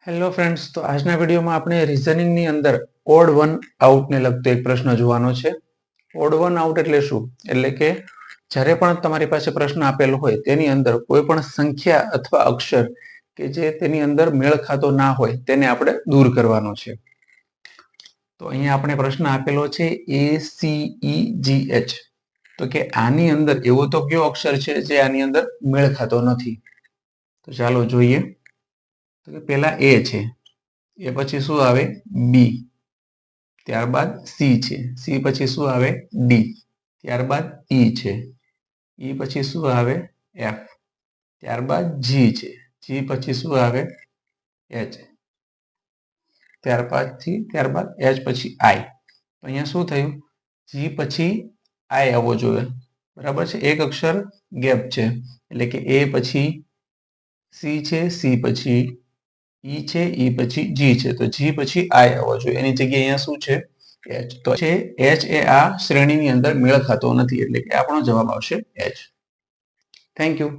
Hello friends, તો આજના વિડીયોમાં આપણે રીઝનિંગની અંદર ઓડ વન આઉટને લગતો એક પ્રશ્ન જોવાનો છે. ઓડ વન આઉટ એટલે શું? એટલે કે જ્યારે પણ તમારી પાસે પ્રશ્ન આપેલો હોય તેની અંદર કોઈ પણ સંખ્યા અથવા અક્ષર કે જે તેની અંદર મેળ ખાતો ના હોય તેને આપણે દૂર કરવાનો છે. તો અહીંયા આપણે પ્રશ્ન આપેલો છે ACEGH. તો કે આની અંદર એવો તો કયો અક્ષર છે જે આની અંદર મેળ ખાતો નથી? તો ચાલો જોઈએ. તો પહેલા એ છે, એ પછી શું આવે? બી, ત્યારબાદ સી છે, સી પછી શું આવે? ડી, ત્યારબાદ ઈ છે, ઈ પછી શું આવે? એફ, ત્યારબાદ જી છે, જી પછી શું આવે? એચ, ત્યારબાદ એચ પછી આઈ. તો અહીંયા શું થયું? જી પછી આઈ આવવો જોઈએ, બરાબર છે. એક અક્ષર ગેપ છે, એટલે કે એ પછી સી છે, સી પછી ઈ છે, ઈ પછી જી છે, તો જી પછી આઈ આવવો જોઈએ. એની જગ્યાએ અહીંયા શું છે? એચ. તો છે એચ એ આ શ્રેણીની અંદર મેળ ખાતો નથી, એટલે કે આપણો જવાબ આવશે એચ. Thank you.